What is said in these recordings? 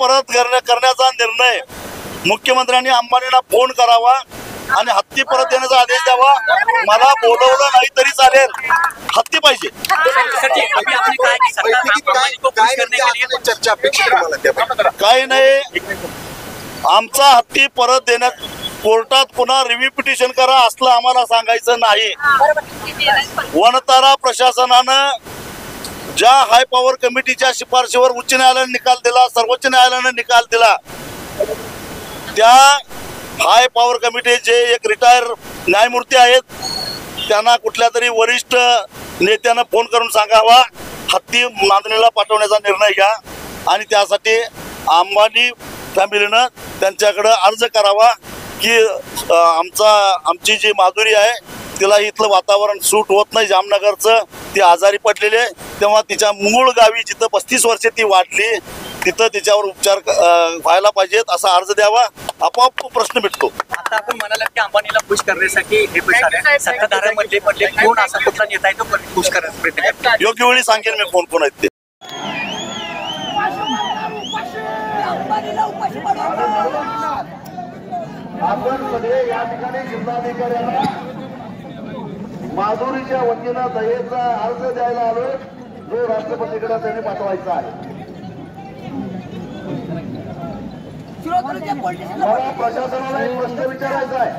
परत करण्याचा निर्णय मुख्यमंत्र्यांनी अंबानीला फोन करावा आणि हत्ती परत देण्याचा आदेश द्यावा। मला बोलवलं नाही तरी चालेल, हत्ती पाहिजे। काही नाही, आमचा हत्ती परत देण्यात कोर्टात पुन्हा रिव्ह्यू पिटिशन करा असलं आम्हाला सांगायचं नाही। वनतारा प्रशासनानं ज्या हाय पॉवर कमिटीच्या शिफारशीवर उच्च न्यायालयाने निकाल दिला, सर्वोच्च न्यायालयाने निकाल दिला, त्या हाय पॉवर कमिटीचे एक रिटायर न्यायमूर्ती आहेत, त्यांना कुठल्या तरी वरिष्ठ नेत्यानं फोन करून सांगावा हत्ती नांदणीला पाठवण्याचा निर्णय घ्या आणि त्यासाठी अंबानी फॅमिलीनं त्यांच्याकडे अर्ज करावा की आमची जी माधुरी आहे तिला इथलं वातावरण सूट होत नाही जामनगरचं, ती आजारी पडलेली आहे, तेव्हा तिच्या मूळ गावी जिथं 35 वर्षे ती वाढली तिथं तिच्यावर उपचार व्हायला पाहिजेत असा अर्ज द्यावा, आपोआप प्रश्न मिटतो। आता आपण म्हणालात की अंबानीला खुश करण्यासाठी हे पैसे सत्ताधाऱ्यांमधले कोण असा कुठला नेता आहे तो खुश करण्याचा प्रयत्न करतो? योग्य वेळी सांगेन मी कोण आहेत ते। आपण सगळे या ठिकाणी जिल्हाधिकाऱ्यांना माधुरीच्या वतीनं दयेचा अर्ज द्यायला आलोय, जो राष्ट्रपतीकडे त्यांनी पाठवायचा आहे। मला प्रशासनाला एक प्रश्न विचारायचा आहे,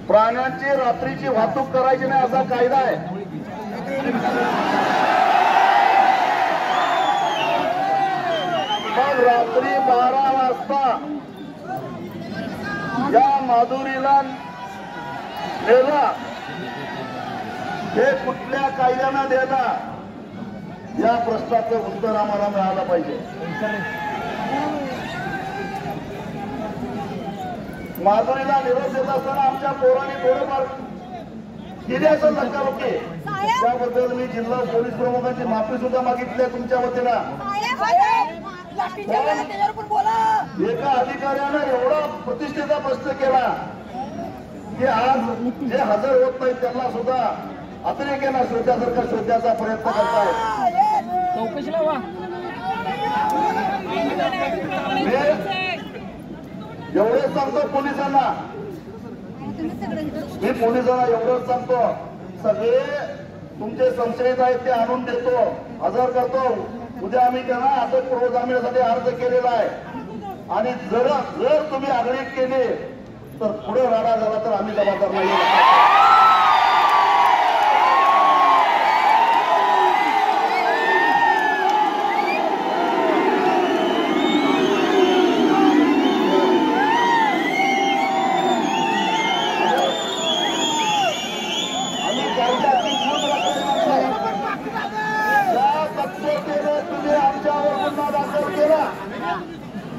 प्राण्यांची रात्रीची वाहतूक करायची नाही असा कायदा आहे, मग रात्री 12 वाजता या माधुरीला नेला, हे कुठल्या कायद्यानं देला, या प्रश्नाचं उत्तर आम्हाला मिळालं पाहिजे। माधुरीला निरोप देत असताना आमच्या पोरांनी थोडंफार केली असं धक्काबुक्की, त्याबद्दल मी जिल्हा पोलीस प्रमुखांची माफी सुद्धा मागितली आहे तुमच्या वतीनं। एका अधिकाऱ्यानं एवढा प्रतिष्ठेचा प्रश्न केला की आज जे हजर होत नाहीत त्यांना सुद्धा अतिरेक्यानं शोधण्यासारखा शोधण्याचा प्रयत्न करतायत। एवढंच सांगतो पोलिसांना, मी पोलिसांना एवढंच सांगतो, सगळे तुमचे संशयित आहेत ते आणून देतो, हजर करतो, उद्या आम्ही त्यांना अटक पूर्व जामिनासाठी अर्ज केलेला आहे आणि जर तुम्ही आगळीक केली तर पुढे राडा झाला तर आम्ही जबाबदार नाही।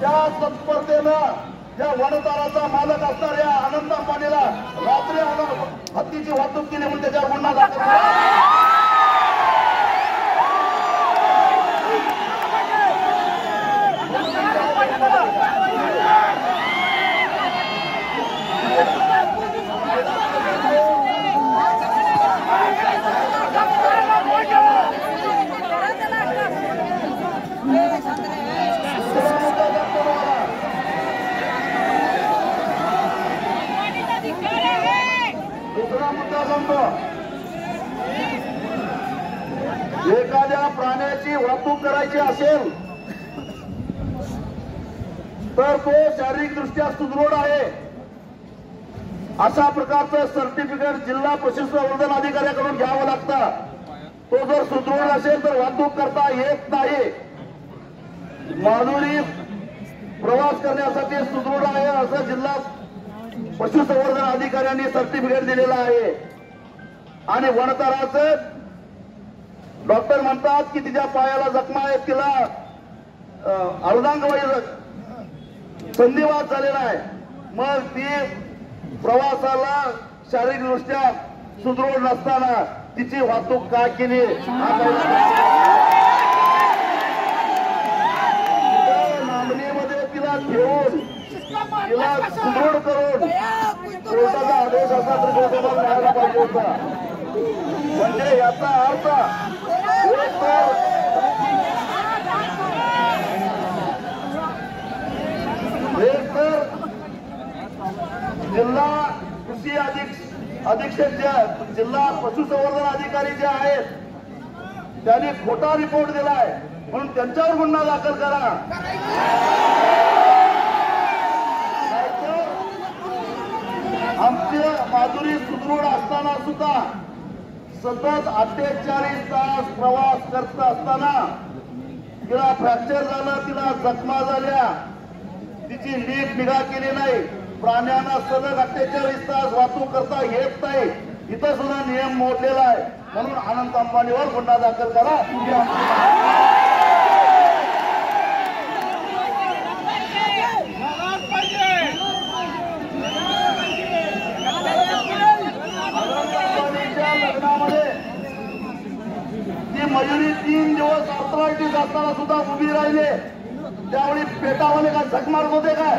त्या तत्परतेनं या वनताराचा मालक असणाऱ्या अनंत अंबानीला रात्री हत्तीची वाहतूक केली म्हणून त्याच्यावर गुन्हा दाखल एखाद्या प्राण्याची वाहतूक करायची असेल तर तो शारीरिकदृष्ट्या सुदृढ आहे अशा प्रकारचं सर्टिफिकेट जिल्हा पशुसंवर्धन अधिकाऱ्याकडून घ्यावं लागतं। तो जर सुदृढ असेल तर वाहतूक करता येत नाही। माधुरी प्रवास करण्यासाठी सुदृढ आहे असं जिल्हा पशुसंवर्धन अधिकाऱ्यांनी सर्टिफिकेट दिलेलं आहे आणि वनतराचं डॉक्टर म्हणतात की तिच्या पायाला जखमा आहेत, तिला अर्धांगवायू संधिवात झालेला आहे, मग ती प्रवासाला शारीरिकदृष्ट्या सुदृढ नसताना तिची वाहतूक का केली मागणीमध्ये तिला ठेवून तिला सुदृढ करून कोर्टाचा आदेश असा दृष्टिकोन मिळाला पाहिजे होता। म्हणजे याचा अर्थ जिल्हा कृषी अधीक्षक जे जिल्हा पशुसंवर्धन अधिकारी जे आहेत त्यांनी खोटा रिपोर्ट दिलाय म्हणून त्यांच्यावर गुन्हा दाखल करा. आमची माधुरी सुदृढ असताना सुद्धा सतत 48 तास प्रवास करत असताना तिला फ्रॅक्चर झालं, तिला जखमा झाल्या, तिची नीट निगा केली नाही. प्राण्यांना सलग 48 तास वाहतूक करता येत नाही. इथं सुद्धा नियम मोडलेला आहे म्हणून अनंत अंबानीवर गुन्हा दाखल करा. लग्नामध्ये ती मयुरी 3 दिवस आर्थरायटिस असताना सुद्धा उभी राहिले. त्यावेळी पेटावाले का झक मारत होते काय?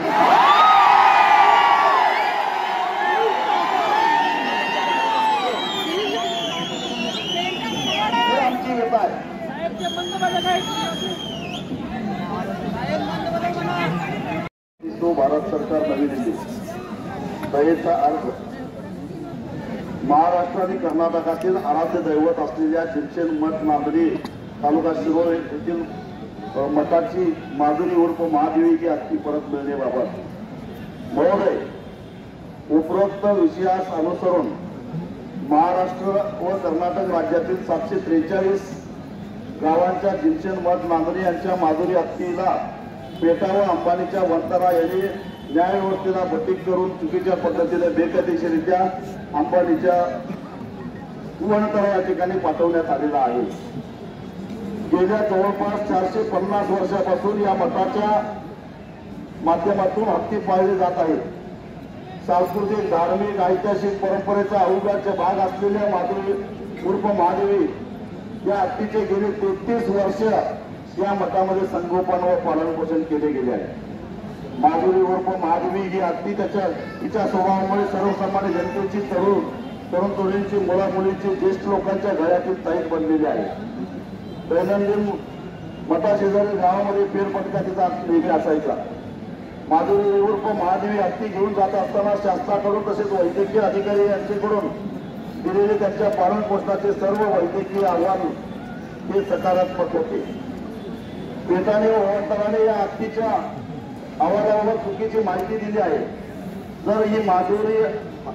आमची व्यथा आहे. तो भारत सरकार नवी दिल्ली दयेचा अर्ज महाराष्ट्र आणि कर्नाटकातील आराध्य दैवत असलेल्या चिंचण मठ मांजरी तालुका शिरोळ येथील मठाची माधुरी उर्फ महादेवी की हत्ती परत मिळण्याबाबत महोदय, उपरोक्त विषयास अनुसरून महाराष्ट्र व कर्नाटक राज्यातील 743 गावांच्या चिंचण मठ मांजरी यांच्या माधुरी हत्तीला पेटा व अंबानीच्या वंतारा यांनी न्यायव्यवस्थेला बटीक करून चुकीच्या पद्धतीने बेकायदेशीरित्या अंबानीच्या वनतरा या ठिकाणी पाठवण्यात आलेला आहे. गेल्या जवळपास 450 वर्षापासून या मठाच्या माध्यमातून हत्ती पाळली जात आहे. सांस्कृतिक, धार्मिक, ऐतिहासिक परंपरेचा अविभाज्य भाग असलेल्या माधुरी उर्फ महादेवी या हत्तीचे गेले 33 वर्ष या मठामध्ये संगोपन व पालनपोषण केले गेले आहे. माधुरी उर्फ महादेवी ही हत्ती तिच्या स्वभावामुळे सर्वसामान्य जनतेची तरुण तरुणींची, मुलामुलींची, ज्येष्ठ लोकांच्या घरातील ताईत बनलेली आहे. दैनंदिन मठाशेजारी गावामध्ये फेरफटका तिचा नेहमी असायचा. माधुरी उर्फ महादेवी हत्ती घेऊन जात असताना शासनाकडून तसेच वैद्यकीय अधिकारी यांच्याकडून दिलेले त्यांच्या पालन पोषणाचे सर्व वैद्यकीय अहवाल हे सकारात्मक होते. पेटाने व वंतराने या हत्तीच्या अहवालाबाबत चुकीची माहिती दिली आहे. जर ही माधुरी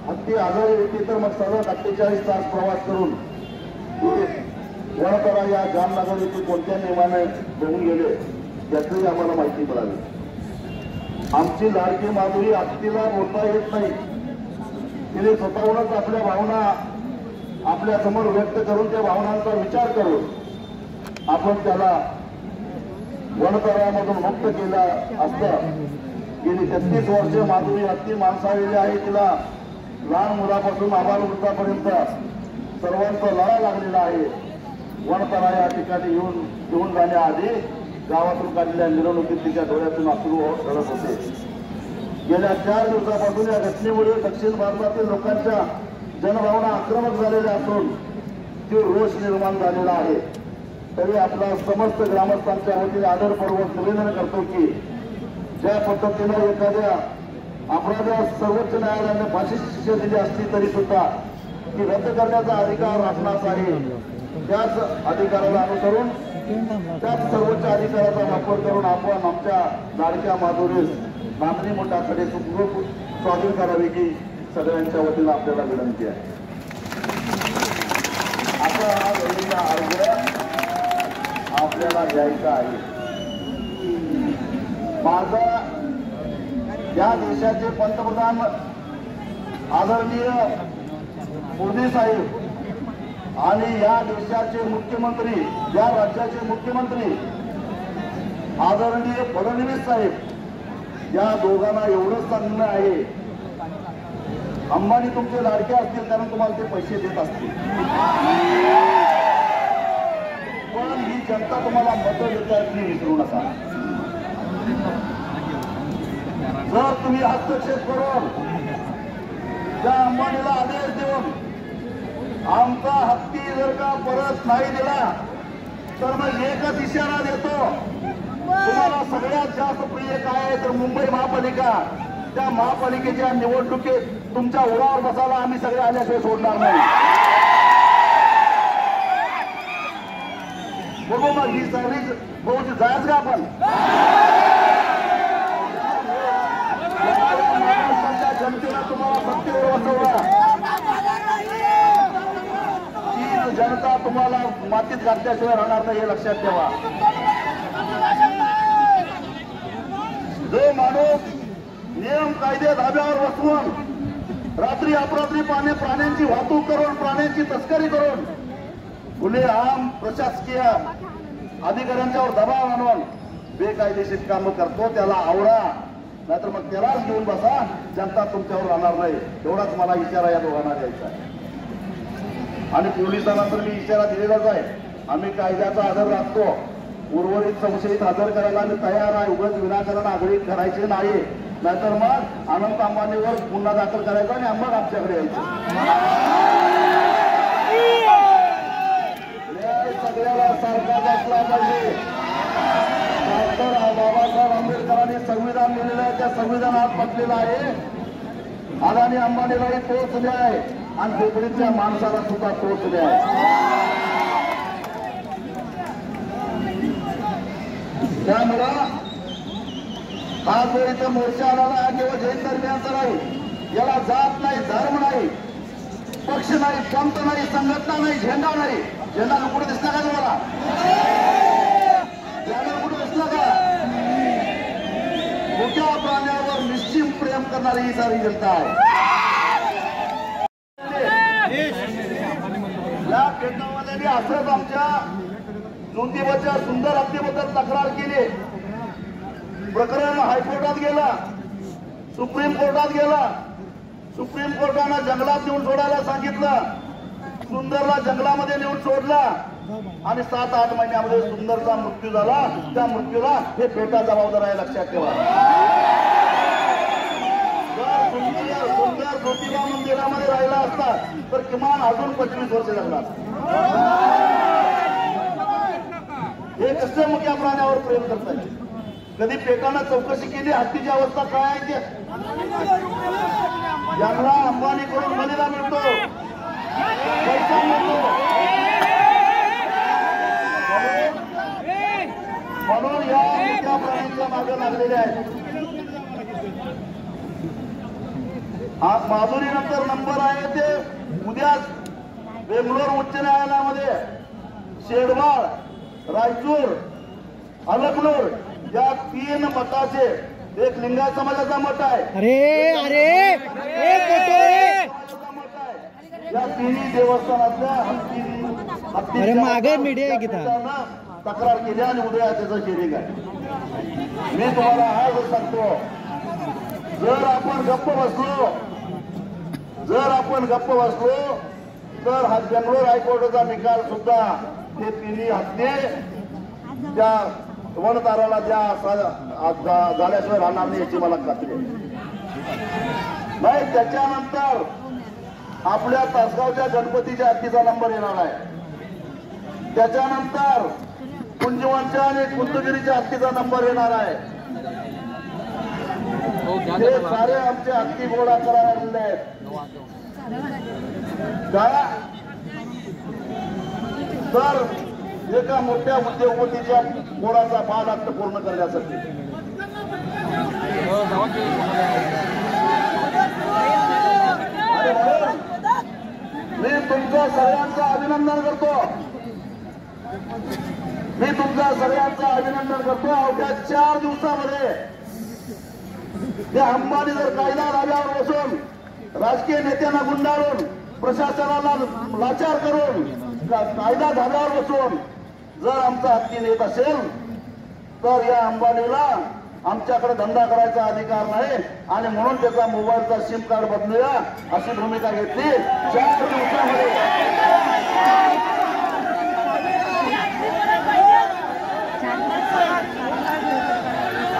हत्ती आजारी होती तर मग सलग 48 तास प्रवास करून वनतरा या जामनगर येथे कोणत्या नियमाने घेऊन गेले याचीही आम्हाला माहिती मिळाली. आमची लाडकी माधुरी हत्तीला बोलता येत नाही. तिने स्वतःहूनच आपल्या भावना आपल्या समोर व्यक्त करून त्या भावनांचा विचार करून आपण त्याला वनतरामधून मुक्त केला असतं. गेली 33 वर्षे माधुरी हत्ती माणसाळलेली आहे. तिला लहान मुलापासून आबालवृद्धापर्यंत सर्वांचा लढा लागलेला आहे. वनतरा या ठिकाणी घेऊन जाण्याआधी गावातून काढलेल्या मिरवणुकीत तिच्या डोळ्यातून अश्रू गळत होते. गेल्या 4 दिवसापासून या घटनेमुळे दक्षिण भारतातील लोकांच्या जनभावना आक्रमक झालेल्या असून ती रोष निर्माण झालेला आहे. तरी आपला समस्त ग्रामस्थांच्या वतीने आदरपूर्वक निवेदन करतो की ज्या पद्धतीने एखाद्या अपराधास सर्वोच्च न्यायालयाने फाशी शिक्षा दिली असली तरी सुद्धा ती रद्द करण्याचा अधिकार आपणास आहे. त्याच अधिकाराला अनुसरून त्याच सर्वोच्च अधिकाराचा वापर करून आपण आमच्या लाडक्या माधुरीस नांदणी मठाकडे सुखरूप स्वाधीन करावे की सगळ्यांच्या वतीनं आपल्याला विनंती आहे. आता हा वेळेचा अर्ज आपल्याला द्यायचा आहे. माझा या देशाचे पंतप्रधान आदरणीय मोदी साहेब आणि या देशाचे मुख्यमंत्री, या राज्याचे मुख्यमंत्री आदरणीय फडणवीस साहेब या दोघांना एवढंच सांगणं आहे, अंबानी तुमचे लाडके असतील कारण तुम्हाला ते पैसे देत असतील, पण ही जनता तुम्हाला मतं देत आहे ती विसरू नका. जर तुम्ही हस्तक्षेप करून त्या अंबानीला आदेश देऊन आमचा हत्ती जर का परत नाही दिला तर मग एकच इशारा देतो, तुम्हाला सगळ्यात जास्त प्रिय काय आहे तर मुंबई महापालिका, त्या महापालिकेच्या निवडणुकीत तुमच्या उरावर बसायला आम्ही सगळे आल्याशिवाय सोडणार नाही. बघू मग ही सगळी भाऊची जायच का आपण महाराष्ट्राच्या जनतेला तुम्हाला सत्तेवर बसवला ही जनता तुम्हाला मातीत घातल्याशिवाय राहणार नाही हे लक्षात ठेवा. जो माणूस नियम कायदे धाब्यावर बसवून रात्री अपरात्री प्राण्यांची वाहतूक करून प्राण्यांची तस्करी करून गुन्हेआम प्रशासकीय अधिकाऱ्यांच्यावर दबाव आणून बेकायदेशीर कामं करतो त्याला आवडा, नाहीतर मग त्यालाच घेऊन बसा. जनता तुमच्यावर राहणार नाही एवढाच मला इशारा या दोघांना द्यायचा आहे. आणि पोलिसांना तर मी इशारा दिलेलाच आहे. आम्ही कायद्याचा आदर राखतो. उर्वरित संशयित हजर करायला आम्ही तयार आहे. उगाच विनाकारण आगळीक करायची नाही, नाहीतर मग अनंत अंबानीवर गुन्हा दाखल करायचा आणि मग आमच्याकडे यायचं. सगळ्याला सारखाच असला पाहिजे. डॉक्टर बाबासाहेब आंबेडकरांनी संविधान लिहिलेलं आहे, त्या संविधानात म्हटलेलं आहे अदानी अंबानीलाही तोच न्याय आणि झोपडीतल्या माणसाला सुद्धा तोच न्याय. त्यामुळं हा जो इथं मोर्चा आला हा केवळ जैन धर्मियांचा नाही, याला जात नाही, धर्म नाही, पक्ष नाही, पंथ नाही, संघटना नाही, झेंडा नाही. झेंडा कुठे दिसला का तुम्हाला? झेंडा कुठे दिसला का? मोठ्या प्राण्यावर निश्चित प्रेम करणारी ही सारी जनता आहे. या पेटावाल्यांनी असंच आमच्या ज्योतिबाच्या सुंदर हत्येबद्दल तक्रार केली. प्रकरण हायकोर्टात गेला, सुप्रीम कोर्टात गेला. सुप्रीम कोर्टानं जंगलात नेऊन सोडायला सांगितलं. सुंदरला जंगलामध्ये नेऊन सोडला आणि 7-8 महिन्यामध्ये सुंदरचा मृत्यू झाला. त्या मृत्यूला हे पेटा जबाबदार आहे, लक्षात ठेवा. जर सुंदर ज्योतिबा मंदिरामध्ये राहिला असता तर किमान अजून 25 वर्ष लागला. हे कसे मुख्या प्राण्यावर प्रेम करताय? कधी पेटानं चौकशी केली हत्तीची अवस्था काय आहे ते? यांना अंबानी करून बलिदा मिळतो, पैसा मिळतो, म्हणून या मुख्या प्राण्यांच्या मागे लागलेले आहेत. माधुरीनंतर नंबर आहे ते उद्या बेंगलोर उच्च न्यायालयामध्ये शेडवाळ, रायचूर, अलकनूर या 3 मठाचे, एक लिंगायत समाजाचा मठ आहे, या 3 देवस्थानातल्या मागे मीडिया तक्रार केली आणि उद्या त्याचं हिअरिंग आहे. मी तुम्हाला हा सांगतो, जर आपण गप्प बसलो तर हा बेंगलोर हायकोर्टाचा निकाल सुद्धा ते 3 हत्ये त्या वनताराला झाल्याशिवाय राहणार नाही याची मला खात्री आहे. नाही त्याच्यानंतर आपल्या तासगावच्या गणपतीच्या हत्तीचा नंबर येणार आहे. त्याच्यानंतर कुंजवनच्या आणि कुंदगिरीच्या हत्तीचा नंबर येणार आहे. हे सारे आमचे हत्ती गोळा करायला आहेत. तर एका मोठ्या उद्योगपतीच्या पोराचा बाल हक्क पूर्ण करण्यासाठी मी तुमच्या सगळ्यांचं अभिनंदन करतो. अवघ्या 4 दिवसामध्ये त्या अंबानी जर कायदा धाब्यावर बसून राजकीय नेत्यांना गुंडाळून प्रशासनाला लाचार करून कायदा धाब्यावर बसून जर आमचा हत्ती नेत असेल तर या अंबानीला आमच्याकडे धंदा करायचा अधिकार नाही आणि म्हणून त्याचा मोबाईलचा सिम कार्ड बदलूया अशी भूमिका घेतली. 4 दिवसामध्ये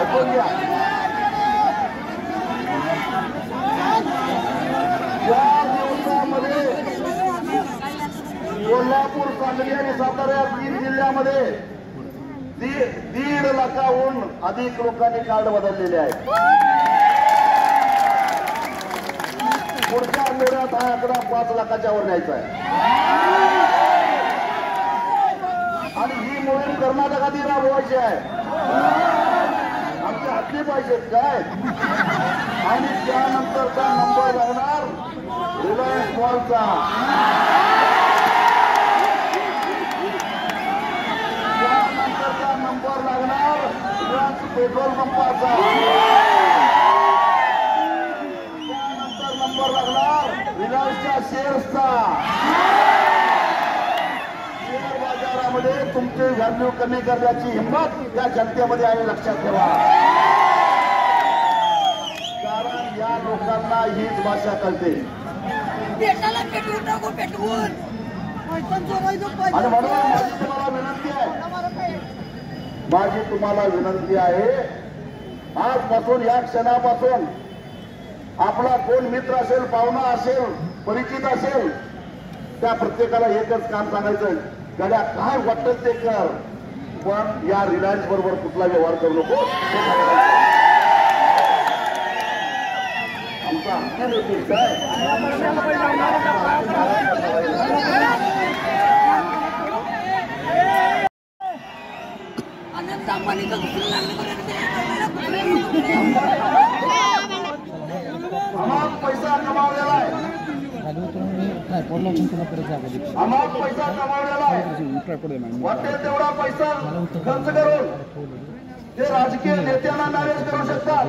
ऐकून घ्या. 4 दिवसामध्ये कोल्हापूर, सांगली आणि सातारा या 3 जिल्ह्यामध्ये 1.5 लाखाहून अधिक लोकांनी कार्ड बदललेले आहेत. पुढच्या आठवड्यात हा आकडा 5 लाखाच्या वर न्यायचा आहे. आणि ही मोहीम कर्नाटकात राबवायची आहे. आमच्या हातली पाहिजेत काय. आणि त्यानंतरचा नंबर लागणार रिलायन्स मॉलचा. त्यानंतरचा नंबर लागणार रिलायन्स पेट्रोल पंपाचा. त्यानंतर नंबर लागणार रिलायन्सच्या शेअर्सचा. शेअर बाजारामध्ये तुमची व्हॅल्यू कमी करण्याची हिंमत या जनतेमध्ये आहे, लक्षात ठेवा. कारण या लोकांना हीच भाषा कळते. देशाला पेटवून टाकू, पेटवून आणि म्हणून माझी तुम्हाला विनंती आहे, माझी तुम्हाला विनंती आहे, आजपासून या क्षणापासून आपला कोण मित्र असेल, पाहुणा असेल, परिचित असेल, त्या प्रत्येकाला एकच काम सांगायचं, गड्या काय वाटत ते कर, पण या रिलायन्स बरोबर कुठला व्यवहार करू नको. आमचा हक्क देखील काय अनंत अंबानीचं दुसरं आम्हाला पैसा कमावलेला आहे. आम्हाला पैसा कमावलेला आहे. वाटेल तेवढा पैसा खर्च करून ते राजकीय नेत्यांना मॅनेज करू शकतात,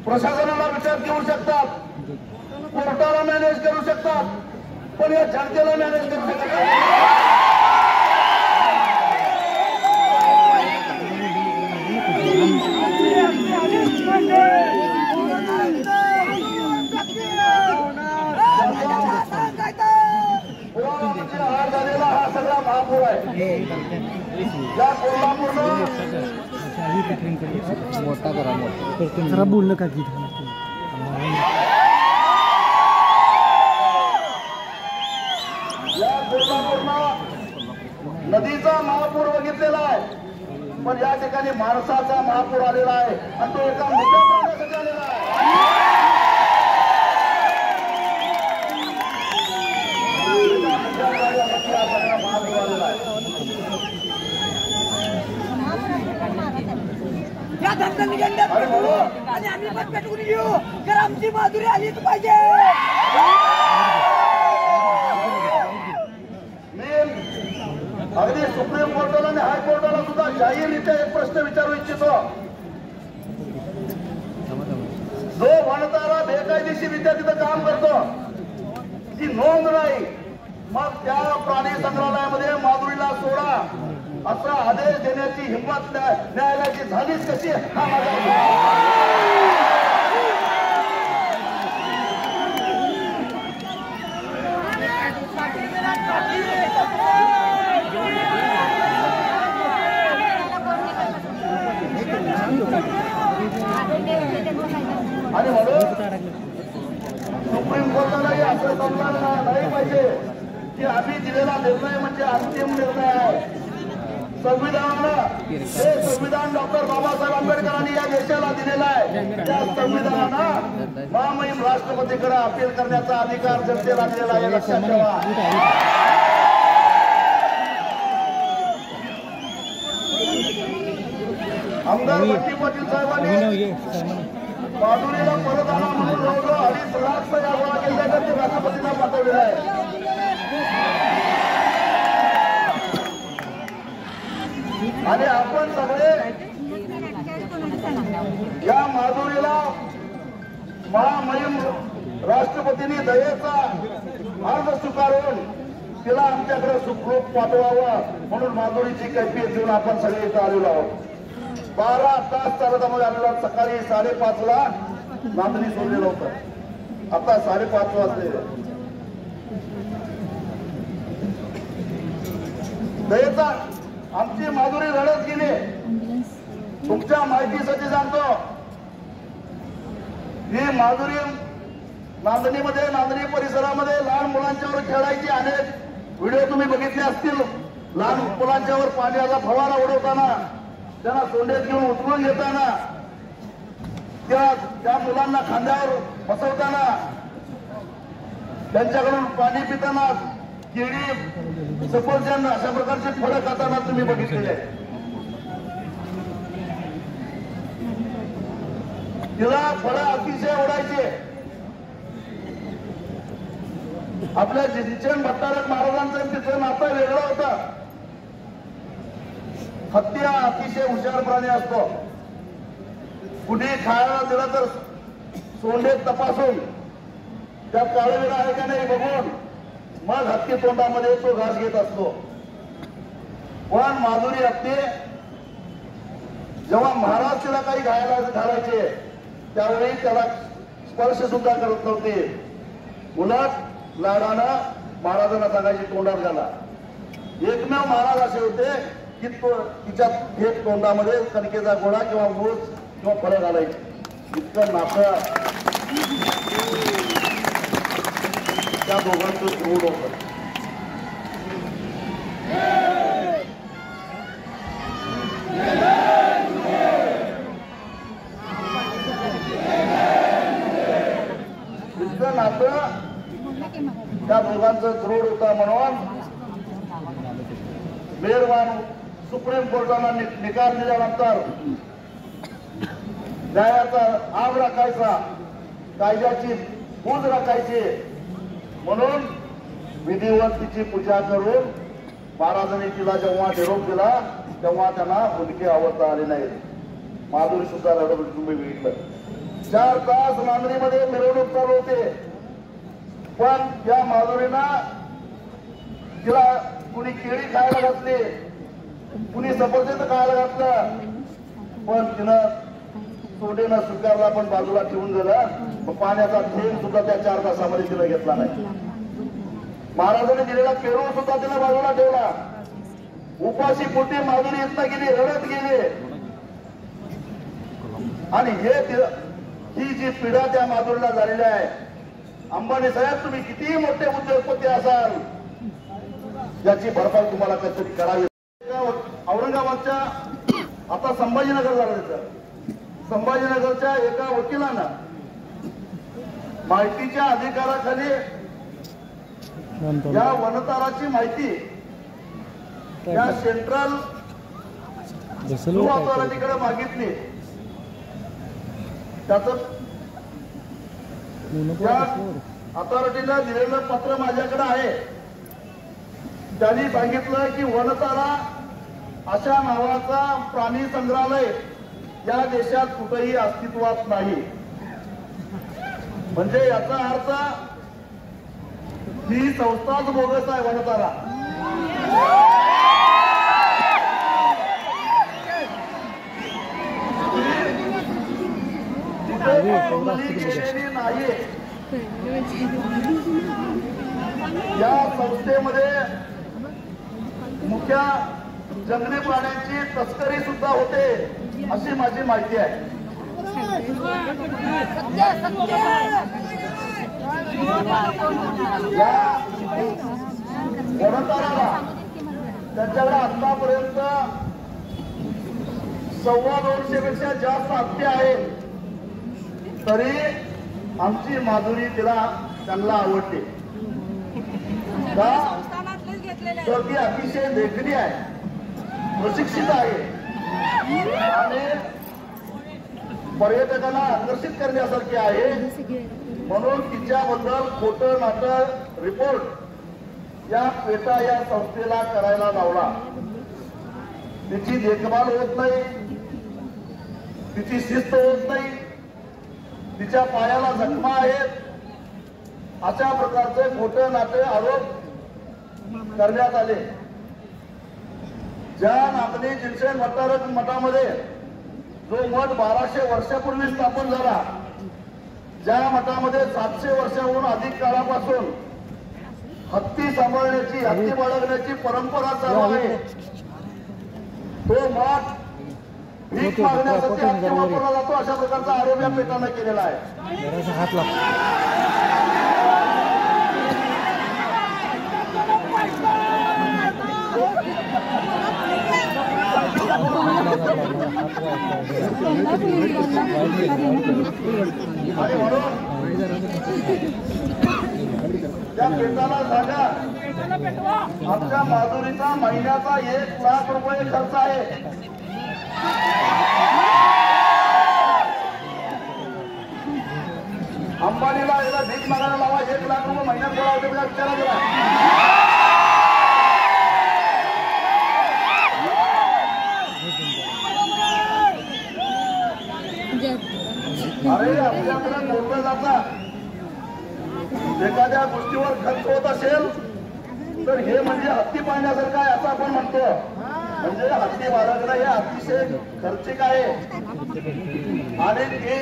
प्रशासनाला विचार घेऊ शकतात, कोर्टाला मॅनेज करू शकतात, पण या जनतेला मॅनेज करू शकत नाही. हार झालेला हा सगळा महापूर आहे. या कोल्हापूरनं मोठा करा, मोठा बोललं का की या कोल्हापूरनं नदीचा महापूर बघितलेला आहे, पण या ठिकाणी माणसाचा महापूर आलेला आहे आणि तो एका मोठ्या प्रमाणासाठी आलेला आहे. या धमधमी झेंडा पेटवू आणि आम्ही पण पेटवून घेऊ, तर आमची माधुरी आलीच पाहिजे. मी अगदी सुप्रीम कोर्टाला आणि हायकोर्टाला सुद्धा जाहीररित्या एक प्रश्न विचारू इच्छितो. जो वनतारा बेकायदेशीररित्या तिथं काम करतो, ती नोंद नाही, मग त्या प्राणी संग्रहालयामध्ये माधुरीला सोडा असा आदेश देण्याची हिंमत न्यायालयाची झालीच कशी, हा माझा आणि म्हणून सुप्रीम कोर्टालाही असं समजायला नाही पाहिजे की आम्ही दिलेला निर्णय म्हणजे अंतिम निर्णय आहे. संविधानानं हे संविधान डॉक्टर बाबासाहेब आंबेडकरांनी या देशाला दिलेलं आहे. त्या संविधानानं महामहिम राष्ट्रपतीकडे अपील करण्याचा अधिकार जनतेला दिलेला आहे, लक्षात ठेवा. आमदार बंटी पाटील साहेबांनी माधुरीला परत आणा म्हणून जवळजवळ 2.5 लाख सह्या गोळा केल्यानंतर ते राष्ट्रपतींना पाठवलेलं आहे. आणि आपण सगळे या माधुरीला महामहिम राष्ट्रपतींनी दयेचा अर्ज स्वीकारून तिला आमच्याकडे सुखरूप पाठवावं म्हणून माधुरीची कैफियत घेऊन आपण सगळे इथं आलेलो आहोत. 12 तास चालतामध्ये आलेला. सकाळी 5:30ला नांदणी सोडलेलं होतं, आता 5:30 वाजले. दयेचा आमची माधुरी लढत गेली. तुमच्या माहितीसाठी सांगतो, ही माधुरी नांदणीमध्ये, नांदणी परिसरामध्ये लहान मुलांच्यावर खेळायची अनेक व्हिडिओ तुम्ही बघितले असतील. लहान मुलांच्यावर पाण्याचा फवारा उडवताना, त्यांना सोंडेत घेऊन उचलून घेताना, त्या मुलांना खांद्यावर बसवताना त्यांच्याकडून पाणी पिताना केळी सफरचंद अशा प्रकारचे फळं खाताना तुम्ही बघितलेले आहे. तिला फळं अतिशय आवडायचे. आपल्या जिंचन भट्टारक महाराजांचं तिचं नातं वेगळं होतं. हत्ती हा अतिशय हुशार प्राणी असतो. कुठे खायला दिलं तर सोंडेत तपासून त्यात काळविरा आहे का नाही बघून मग हत्ती तोंडामध्ये तो घास घेत असतो. पण माधुरी हत्ती जेव्हा महाराज तिला काही घालायचे त्यावेळी त्याला स्पर्श सुद्धा करत नव्हते. उलट लाडानं महाराजांना सांगायची तोंडात घाला. एकमेव महाराज असे होते की तो तिच्या थेट तोंडामध्ये कणकेचा गोळा किंवा मूळ किंवा फळं घालायचे. इतकं नातं त्या दोघांचं दृढ होतं. इतकं नातं त्या दोघांचं दृढ होतं. म्हणून मेहरबान सुप्रीम कोर्टाला निकाल दिल्यानंतर न्यायाचा आग राखायचा, कायद्याची पूज राखायची म्हणून विधिवत तिची पूजा करून महाराजांनी तिला जेव्हा निरोप दिला तेव्हा त्यांना मुलगी आवडता आली नाही. माधुरी सुद्धा रडत तुम्ही बघितलं. 4 तास नांदरीमध्ये मिरवणूक चालू होते. पण या माधुरीना तिला कुणी केळी खायला घातली, कुणी सफरचंद खायला घातलं, पण तिनं सोडेनं स्वीकारला पण बाजूला ठेवून दिलं. मग पाण्याचा थेंब सुद्धा त्या 4 तासामध्ये तिला घेतला नाही. महाराजांनी दिलेला पेरू सुद्धा तिला बाजूला ठेवला. उपाशी पोटी माधुरी इथं गेली, रडत गेली. आणि ही जी पिढा त्या माधुरीला झालेली आहे. अंबानी साहेब तुम्ही कितीही मोठे उद्योगपती असाल याची भरपाई तुम्हाला काहीतरी करावी. औरंगाबादच्या आता संभाजीनगर झालं तिथं. संभाजीनगरच्या एका वकिलानं माहितीच्या अधिकाराखाली या वनताराची माहिती या सेंट्रल अथॉरिटीकडे मागितली. त्याचं त्या अथॉरिटीला दिलेलं पत्र माझ्याकडे आहे. त्यांनी सांगितलं की वनतारा अशा नावाचा प्राणी संग्रहालय या देशात कुठेही अस्तित्वात नाही. म्हणजे याचा अर्थ ही संस्थाच बोगस आहे वनतारा. नाही. या संस्थेमध्ये मुख्य जंगली प्राण्यांची तस्करी सुद्धा होते अशी माझी माहिती आहे. या वनताराला त्यांच्याकडे आतापर्यंत 250 पेक्षा जास्त हत्ती आहेत. तरी आमची माधुरी त्यांना आवडते का? तर ती अतिशय देखणी आहे, प्रशिक्षित आहे आणि पर्यटकांना आकर्षित करण्यासारखी आहे. म्हणून तिच्याबद्दल खोटं नाटक रिपोर्ट या पेटा या संस्थेला करायला लावला. तिची देखभाल होत नाही, तिची शिस्त होत नाही, तिच्या पायाला जखमा आहेत, अशा प्रकारचे खोटे नाटे आरोप करण्यात आले. ज्या नागरी जिनसेन भट्टारक मठामध्ये जो मठ 1200 वर्षापूर्वी स्थापन झाला, ज्या मठामध्ये 700 वर्षाहून अधिक काळापासून हत्ती सांभाळण्याची, हत्ती बाळगण्याची परंपरा चालू आहे, तो मठ भीक मागण्यासाठी हत्ती वापरला जातो अशा प्रकारचा आरोप या पेटानं केलेला आहे. हात लागतो. आणि म्हणून त्या पेटाला सांगा आमच्या माधुरीचा महिन्याचा 1 लाख रुपये खर्च आहे. अंबानीला याला भीक मागायला लावा, 1 लाख रुपये महिन्यात गोळा होते का विचारा गेला. अरे आपल्याकडे बोललं जातं एखाद्या गोष्टीवर खर्च होत असेल तर हे म्हणजे हत्ती पाळण्यासारखं आहे असं आपण म्हणतो. म्हणजे हत्ती बाळगणं हे अतिशय खर्चिक आहे आणि ते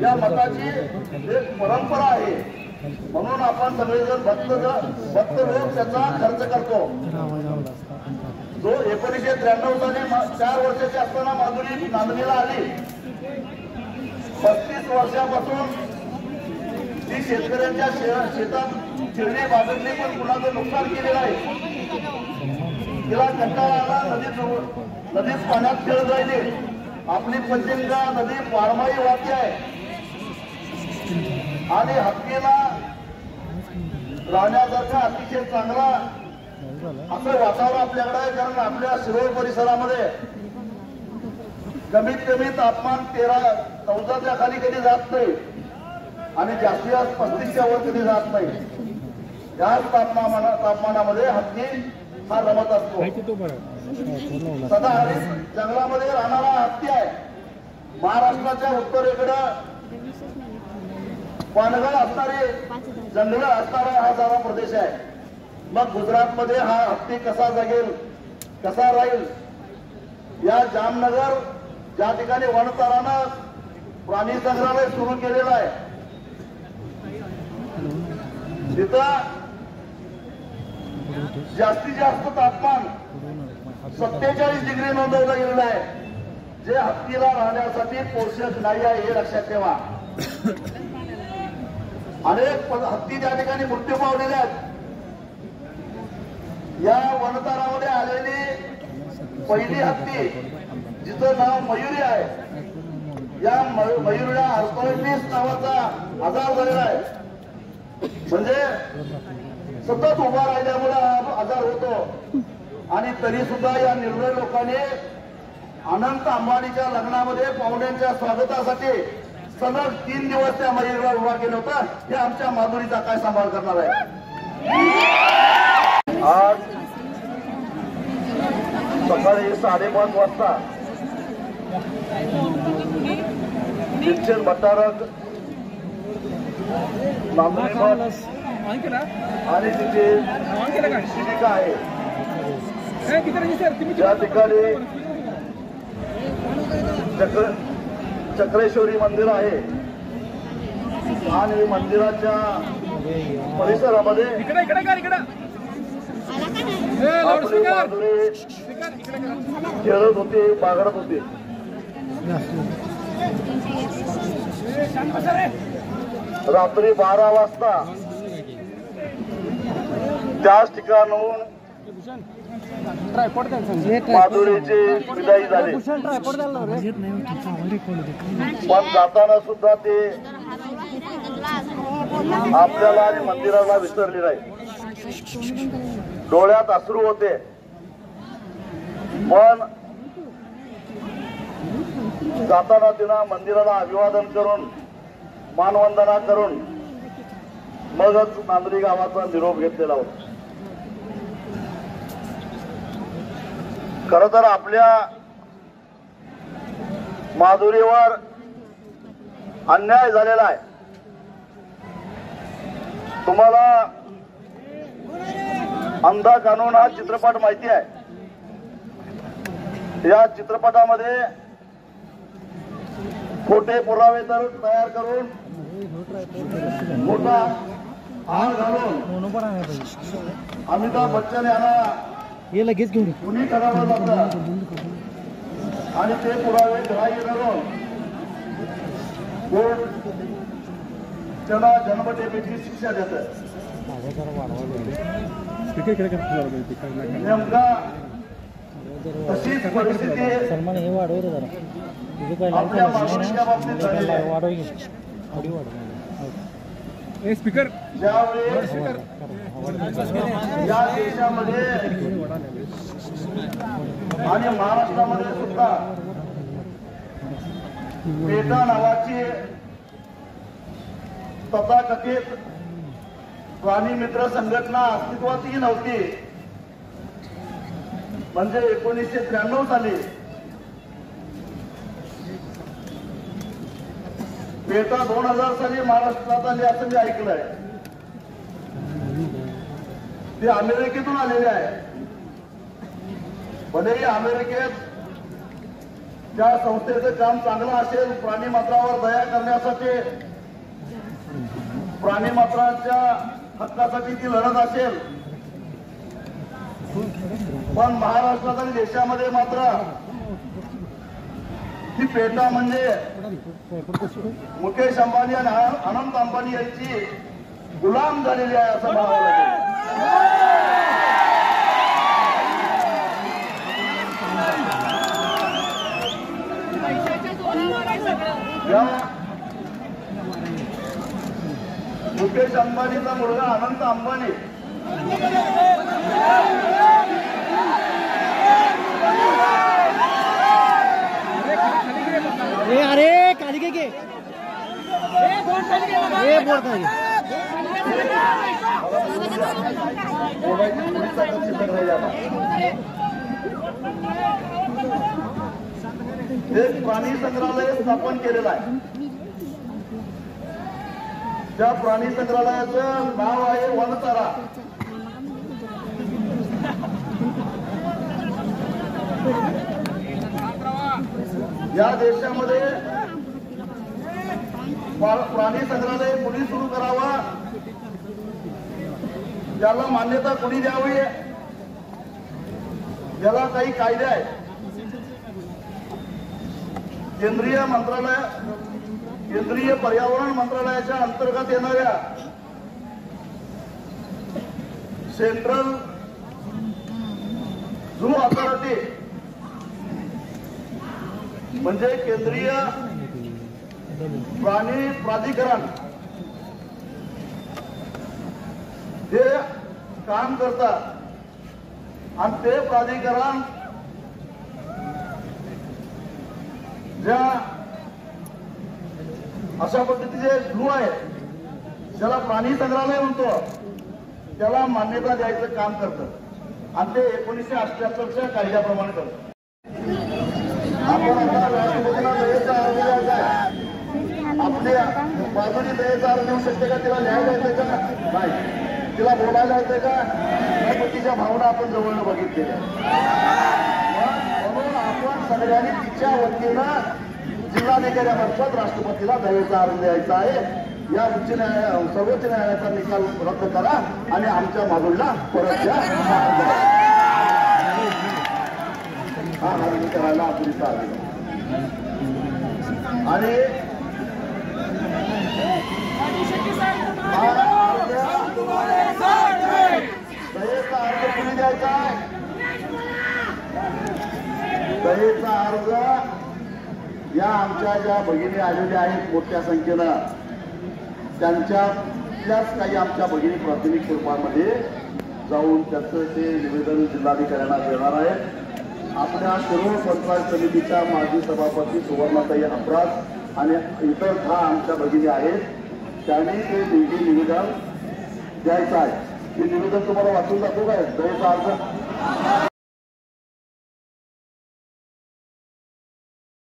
या मताची एक परंपरा आहे. म्हणून आपण सगळेजण भक्त लोक त्याचा खर्च करतो. जो 1993 साली 4 वर्षाची असताना माधुरी नांदणीला आली, 35 वर्षापासून ती शेतकऱ्यांच्या शेतात चिरणी बाजूने पण कुणाचं नुकसान केलेलं आहे. तिला कंटाळा आला, नदीत पाण्यात खेळत राहिली. आपली पंचगंगा नदी वारमाही वाहते आहे आणि हत्तीला राहण्यासारखा अतिशय चांगला असं वातावरण आपल्याकडे आहे. कारण आपल्या शिरोळ परिसरामध्ये कमीत कमी तापमान 13-14च्या खाली कधी जात नाही आणि जास्तीत जास्त 35च्या वर कधी जात नाही. याच तापमानामध्ये हत्ती हा रमत असतो. सदाहरित जंगलामध्ये राहणारा हत्ती आहे. महाराष्ट्राच्या उत्तरेकडं पानगळ असणारे जंगल असणारा हा सारा प्रदेश आहे. मग गुजरातमध्ये हा हत्ती कसा जगेल, कसा राहील. या जामनगर ज्या ठिकाणी वनतरानं प्राणी संग्रहालय सुरू केलेलं आहे तिथं जास्तीत जास्त तापमान 47 डिग्री नोंदवलं गेलेलं आहे, जे हत्तीला राहण्यासाठी पोषक नाही आहे हे लक्षात ठेवा. अनेक हत्ती त्या ठिकाणी मृत्यू पावलेले आहेत. या वनतरामध्ये आलेली पहिली हत्ती जिचं नाव मयुरी आहे, या मयुरीला आर्थरायटिस नावाचा आजार झालेला आहे. म्हणजे सतत उभा राहिल्यामुळे हा आजार होतो आणि तरी सुद्धा या निर्भय लोकांनी अनंत अंबानीच्या लग्नामध्ये पाहुण्यांच्या स्वागतासाठी सलग 3 दिवस त्या मयुरीला उभा केलं होतं. हे आमच्या माधुरीचा काय सांभाळ करणार आहे. आज सकाळी 5:30 वाजता शिक्षण भट्टारक नांदणी मठ आणि तिथे शिबिका आहे त्या ठिकाणी चक्रेश्वरी मंदिर आहे आणि मंदिराच्या परिसरामध्ये आपली माधुरी खेळत होती, बागडत होती. रात्री 12 वाजता त्याच ठिकाणून माधुरीची विदाई झाली. पण जाताना सुद्धा ते आपल्याला आणि मंदिराला विसरले नाही. डोळ्यात अश्रू होते, पण जाताना तिनं मंदिराला अभिवादन करून मानवंदना करून मगच नांदरी गावाचा निरोप घेतलेला होता. खर तर आपल्या माधुरीवर अन्याय झालेला आहे. तुम्हाला अंधा कानून हा चित्रपट माहिती आहे. या चित्रपटामध्ये खोटे पुरावे तर तयार करून मोठा आळ घालून अमिताभ बच्चन यांना लगेच घेऊन गुन्हे करावं जातं आणि ते पुरावे ग्राह्य धरून कोर्ट त्यांना जन्मठेपेची शिक्षा देतं. नेमका तशीच परिस्थिती सलमान हे वाढव जरा तुझं काय आपल्या माधुरीच्या बाबतीत झालेली आहे. वाढव ज्यावेळेस या देशामध्ये आणि महाराष्ट्रामध्ये सुद्धा पेटा नावाची तथाकथित प्राणी मित्र संघटना अस्तित्वातही नव्हती. म्हणजे 1993 साली पेटा 2000 साली महाराष्ट्रात आली असं मी ऐकलंय. ते अमेरिकेतून आलेले आहे. भलेही अमेरिकेत त्या संस्थेचं काम चांगलं असेल, प्राणी मात्रावर दया करण्यासाठी, प्राणी मात्राच्या हक्कासाठी ती लढत असेल, पण महाराष्ट्रात आणि देशामध्ये मात्र ही पेटा म्हणजे मुकेश अंबानी आणि अनंत अंबानी यांची गुलाम झालेली आहे असं म्हणावं लागेल. मुकेश अंबानीचा मुलगा अनंत अंबानी अरे खाली घे बोल खाली. एक प्राणी संग्रहालय स्थापन केलेलं आहे. त्या प्राणी संग्रहालयाचं नाव आहे वनतारा. या देशामध्ये प्राणी संग्रहालय कुणी सुरू करावा, त्याला मान्यता कुणी द्यावी, याला काही कायदे आहेत. केंद्रीय पर्यावरण मंत्रालयाच्या अंतर्गत येणाऱ्या सेंट्रल झू अथॉरिटी म्हणजे केंद्रीय प्राणी प्राधिकरण हे काम करतात. आणि ते प्राधिकरण ज्या अशा पद्धतीचे झू आहेत ज्याला प्राणी संग्रहालय म्हणतो त्याला मान्यता द्यायचं काम करतं आणि ते 1978च्या कायद्याप्रमाणे करतं. आपण आता राष्ट्रपतीला दयेचा अर्ज द्यायचा आहे. आपल्या बाजूने दयेचा अर्ज देऊ शकते का? तिला लिहायला येते का? नाही. तिला बोलायला येते का? नाही. तिच्या भावना आपण जवळनं बघितलेल्या. म्हणून आपण सगळ्यांनी तिच्या वतीनं जिल्हाधिकाऱ्यामार्फत राष्ट्रपतीला दयेचा अर्ज द्यायचा आहे. या सर्वोच्च न्यायालयाचा निकाल रद्द करा आणि आमच्या मागुलला परत द्या. हा मागणी करायला आपली चालेल. आणि दयेचा अर्ज कुणी द्यायचा आहे? दयेचा अर्ज या आमच्या ज्या भगिनी आलेल्या आहेत मोठ्या संख्येनं त्यांच्यातल्याच काही आमच्या भगिनी प्राथमिक स्वरूपामध्ये जाऊन त्याचं ते निवेदन जिल्हाधिकाऱ्यांना देणार आहे. आपल्या शिरोळ पंचायत समितीच्या माजी सभापती सुवर्णाताई अपराध आणि इतर 10 आमच्या भगिनी आहेत. त्यांनी ते निवेदन द्यायचं आहे. हे निवेदन तुम्हाला वाचून दाखवू काय? दयेचा अर्ज